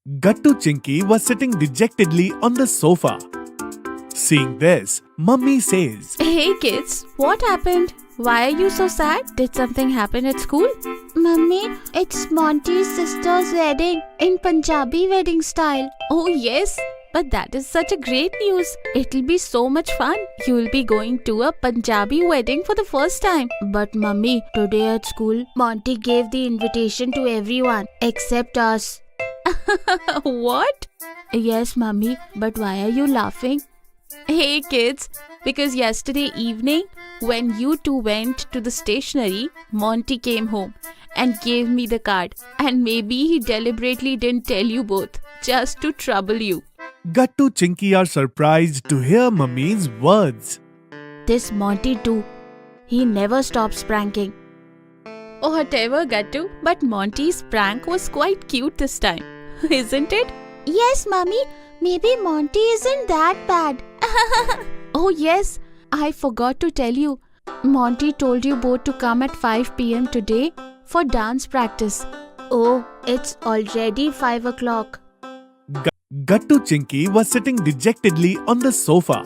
Gattu Chinky was sitting dejectedly on the sofa. Seeing this, Mummy says, Hey kids, what happened? Why are you so sad? Did something happen at school? Mummy, it's Monty's sister's wedding in Punjabi wedding style. Oh yes, but that is such a great news. It'll be so much fun. You'll be going to a Punjabi wedding for the first time. But Mummy, today at school, Monty gave the invitation to everyone except us. What? Yes, Mummy, but why are you laughing? Hey kids, because yesterday evening when you two went to the stationery, Monty came home and gave me the card. And maybe he deliberately didn't tell you both, just to trouble you. Gattu Chinky are surprised to hear Mummy's words. This Monty too. He never stops pranking. Oh, whatever, Gattu, but Monty's prank was quite cute this time, isn't it? Yes, Mummy. Maybe Monty isn't that bad. Oh yes, I forgot to tell you. Monty told you both to come at 5 p.m. today for dance practice. Oh, it's already 5 o'clock. Gattu Chinky was sitting dejectedly on the sofa.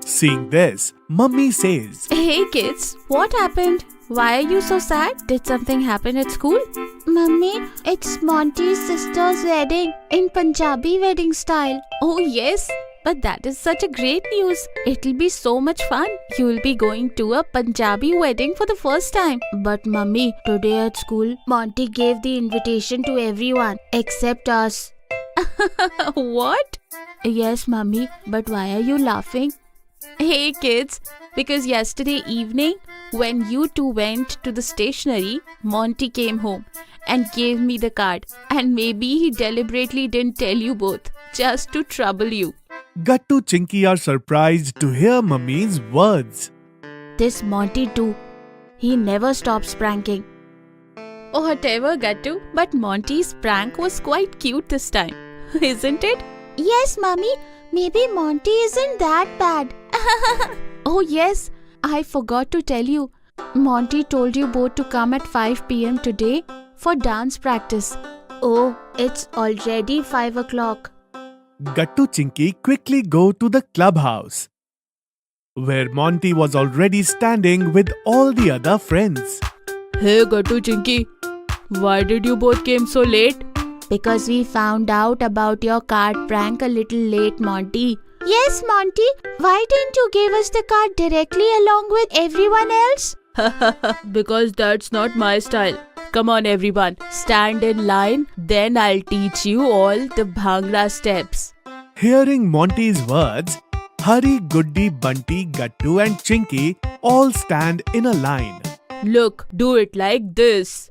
Seeing this, Mummy says, Hey kids, what happened? Why are you so sad? Did something happen at school? Mummy, it's Monty's sister's wedding in Punjabi wedding style. Oh yes, but that is such a great news. It'll be so much fun. You'll be going to a Punjabi wedding for the first time. But Mummy, today at school, Monty gave the invitation to everyone except us. What? Yes, Mummy, but why are you laughing? Hey kids, because yesterday evening when you two went to the stationery, Monty came home and gave me the card. And maybe he deliberately didn't tell you both, just to trouble you. Gattu Chinky are surprised to hear Mummy's words. This Monty too. He never stops pranking. Oh, whatever, Gattu, but Monty's prank was quite cute this time, isn't it? Yes, Mummy. Maybe Monty isn't that bad. Oh yes, I forgot to tell you. Monty told you both to come at 5 p.m. today for dance practice. Oh, it's already 5 o'clock. Gattu Chinky quickly go to the clubhouse, where Monty was already standing with all the other friends. Hey Gattu Chinky, why did you both came so late? Because we found out about your card prank a little late, Monty. Yes, Monty. Why didn't you give us the card directly along with everyone else? Because that's not my style. Come on everyone, stand in line, then I'll teach you all the Bhangra steps. Hearing Monty's words, Hari, Guddi, Bunty, Gattu and Chinky all stand in a line. Look, do it like this.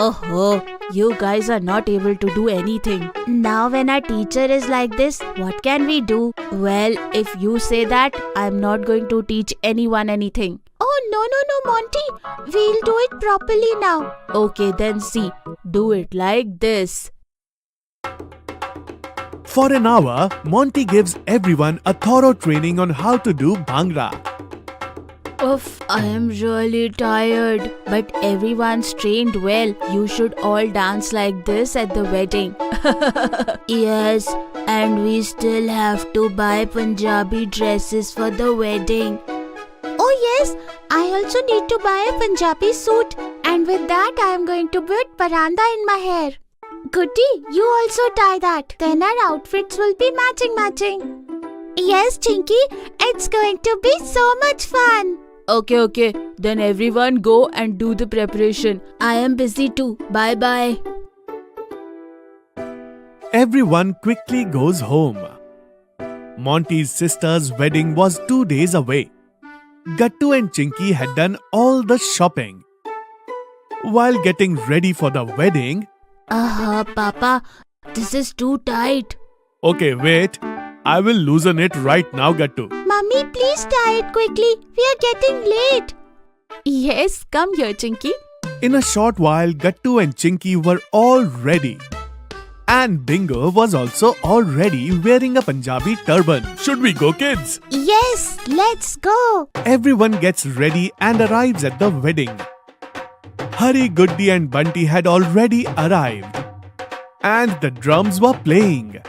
Oh, you guys are not able to do anything. Now when our teacher is like this, what can we do? Well, if you say that, I'm not going to teach anyone anything. Oh, no, Monty. We'll do it properly now. Okay, then see. Do it like this. For an hour, Monty gives everyone a thorough training on how to do Bhangra. Oof, I am really tired. But everyone's trained well. You should all dance like this at the wedding. Yes, and we still have to buy Punjabi dresses for the wedding. Oh yes, I also need to buy a Punjabi suit. And with that, I am going to put paranda in my hair. Goody, you also tie that. Then our outfits will be matching. Yes, Chinky, it's going to be so much fun. Okay, then everyone go and do the preparation. I am busy too. Bye. Everyone quickly goes home. Monty's sister's wedding was 2 days away. Gattu and Chinky had done all the shopping. While getting ready for the wedding, Papa, this is too tight. Okay, wait. I will loosen it right now, Gattu. Mummy, please tie it quickly. We are getting late. Yes, come here, Chinky. In a short while, Gattu and Chinky were all ready. And Bingo was also already wearing a Punjabi turban. Should we go, kids? Yes, let's go. Everyone gets ready and arrives at the wedding. Hari, Goody and Bunty had already arrived. And the drums were playing.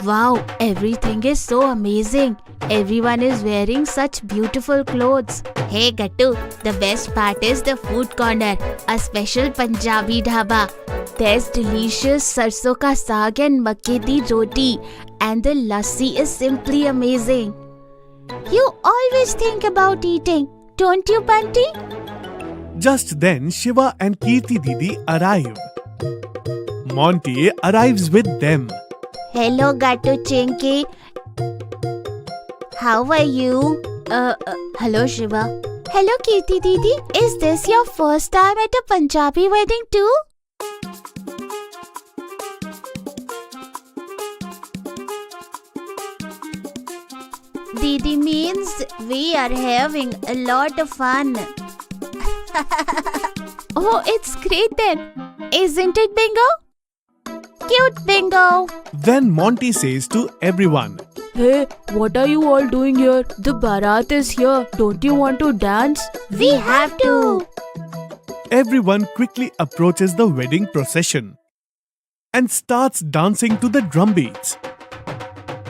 Wow, everything is so amazing. Everyone is wearing such beautiful clothes. Hey Gattu, the best part is the food corner, a special Punjabi dhaba. There's delicious sarson ka saag and makke di roti, and the lassi is simply amazing. You always think about eating, don't you, Bunty? Just then, Shiva and Kirti Didi arrive. Monty arrives with them. Hello, Gattu Chinky. How are you? Hello, Shiva. Hello, Kirti Didi. Is this your first time at a Punjabi wedding too? Didi means we are having a lot of fun. Oh, it's great then. Isn't it, Bingo? Cute Bingo. Then Monty says to everyone, Hey, what are you all doing here? The Bharat is here. Don't you want to dance? We have to. Everyone quickly approaches the wedding procession and starts dancing to the drum beats.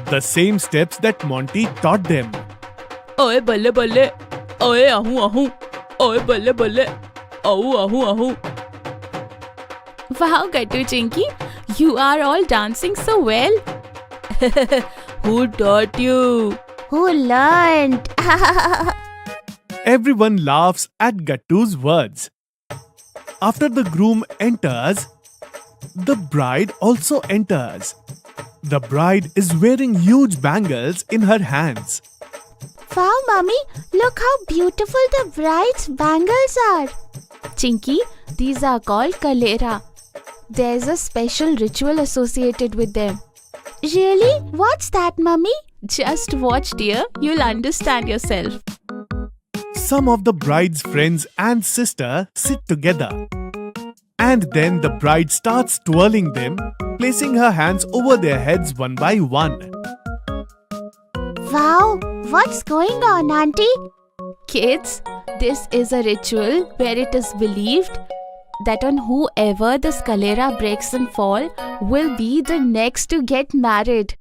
The same steps that Monty taught them. Oye balle balle. Oye ahu ahu. Oye balle balle. Ahu ahu ahu. Wow, Gattu Chinky, you are all dancing so well. Who taught you? Who learned? Everyone laughs at Gattu's words. After the groom enters, the bride also enters. The bride is wearing huge bangles in her hands. Wow, Mommy, look how beautiful the bride's bangles are. Chinky, these are called kalera. There's a special ritual associated with them. Really? What's that, Mummy? Just watch, dear. You'll understand yourself. Some of the bride's friends and sister sit together. And then the bride starts twirling them, placing her hands over their heads one by one. Wow, what's going on, Auntie? Kids, this is a ritual where it is believed that on whoever the scalera breaks and fall will be the next to get married.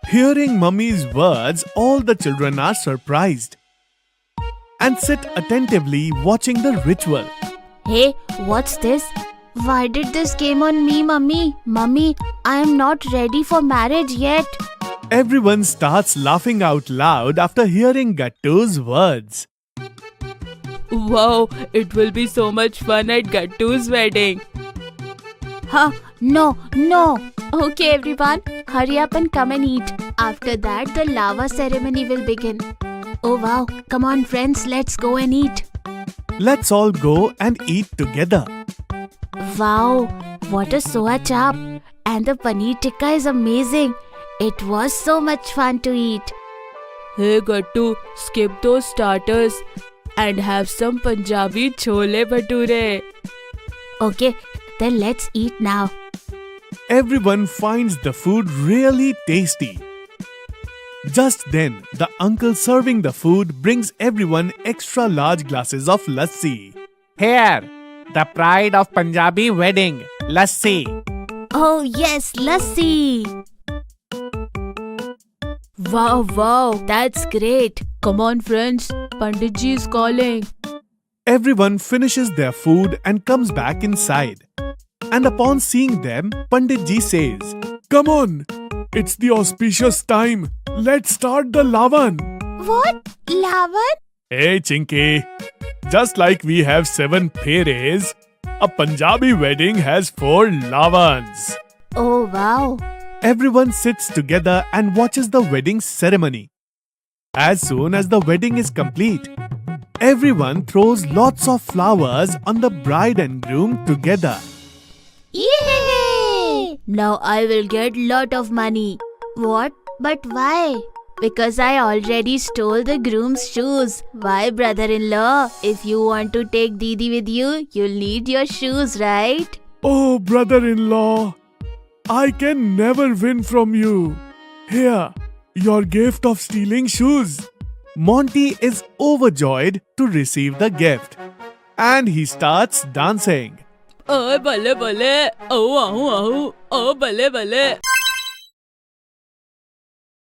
Hearing Mummy's words, all the children are surprised and sit attentively watching the ritual. Hey, what's this? Why did this came on me, Mummy? Mummy, I am not ready for marriage yet. Everyone starts laughing out loud after hearing Gattu's words. Wow, it will be so much fun at Gattu's wedding. Huh? No. Okay, everyone, hurry up and come and eat. After that, the lava ceremony will begin. Oh wow, come on friends, let's go and eat. Let's all go and eat together. Wow, what a soya chap. And the paneer tikka is amazing. It was so much fun to eat. Hey Gattu, skip those starters and have some Punjabi chole bhature. Okay, then let's eat now. Everyone finds the food really tasty. Just then, the uncle serving the food brings everyone extra large glasses of lassi. Here, the pride of Punjabi wedding, lassi. Oh yes, lassi. Wow, that's great. Come on friends, Panditji is calling. Everyone finishes their food and comes back inside. And upon seeing them, Panditji says, "Come on, it's the auspicious time. Let's start the Lavan." What? Lavan? Hey Chinky, just like we have 7 pheres, a Punjabi wedding has 4 Lavans. Oh wow. Everyone sits together and watches the wedding ceremony. As soon as the wedding is complete, everyone throws lots of flowers on the bride and groom together. Yay! Now I will get lot of money. What? But why? Because I already stole the groom's shoes. Why, brother-in-law? If you want to take Didi with you, you'll need your shoes, right? Oh, brother-in-law, I can never win from you. Here, your gift of stealing shoes. Monty is overjoyed to receive the gift. And he starts dancing. Oh, bale bale. Oh, oh, oh. Oh, bale bale.